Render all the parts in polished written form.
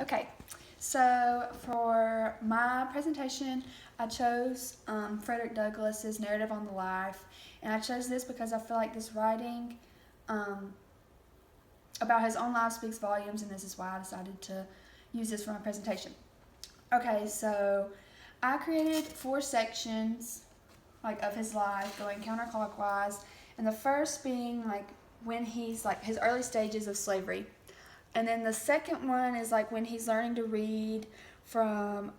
Okay, so for my presentation, I chose Frederick Douglass's Narrative on the Life, and I chose this because I feel like this writing um, about his own life speaks volumes, and this is why I decided to use this for my presentation. Okay, so I created 4 sections like of his life going counterclockwise, and the first being like when he's like his early stages of slavery. And then the second one is like when he's learning to read from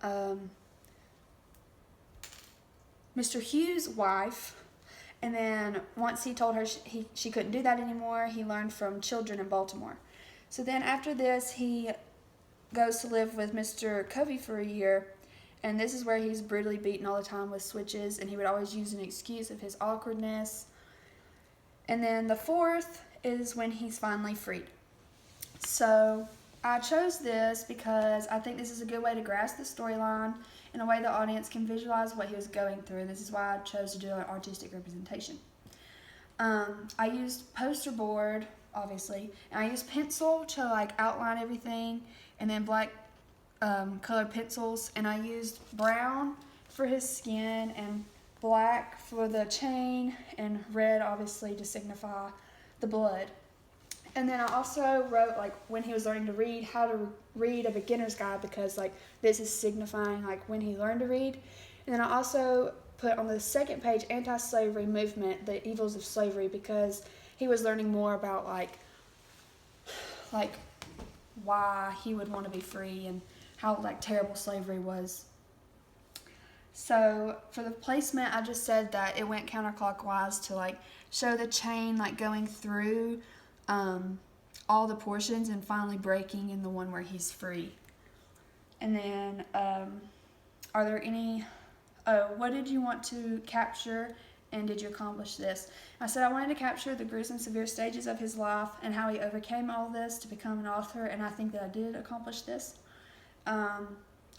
Mr. Hughes' wife. And then once he told her she couldn't do that anymore, he learned from children in Baltimore. So then after this, he goes to live with Mr. Covey for a year. And this is where he's brutally beaten all the time with switches, and he would always use an excuse of his awkwardness. And then the fourth is when he's finally freed. So I chose this because I think this is a good way to grasp the storyline in a way the audience can visualize what he was going through. This is why I chose to do an artistic representation. I used poster board, obviously, and I used pencil to like outline everything, and then black colored pencils, and I used brown for his skin and black for the chain and red obviously to signify the blood. And then I also wrote like when he was learning to read, how to read a beginner's guide, because like this is signifying like when he learned to read. And then I also put on the second page anti-slavery movement, the evils of slavery, because he was learning more about like why he would want to be free and how like terrible slavery was. So for the placement, I just said that it went counterclockwise to like show the chain like going through all the portions and finally breaking in the one where he's free. And then, are there any, what did you want to capture and did you accomplish this? I said I wanted to capture the gruesome, severe stages of his life and how he overcame all this to become an author, and I think that I did accomplish this. Are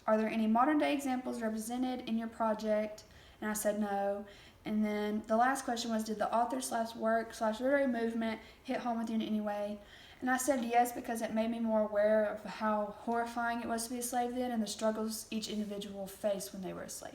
there any modern day examples represented in your project? And I said no. And then the last question was, did the author / work / literary movement hit home with you in any way? And I said yes, because it made me more aware of how horrifying it was to be a slave then and the struggles each individual faced when they were a slave.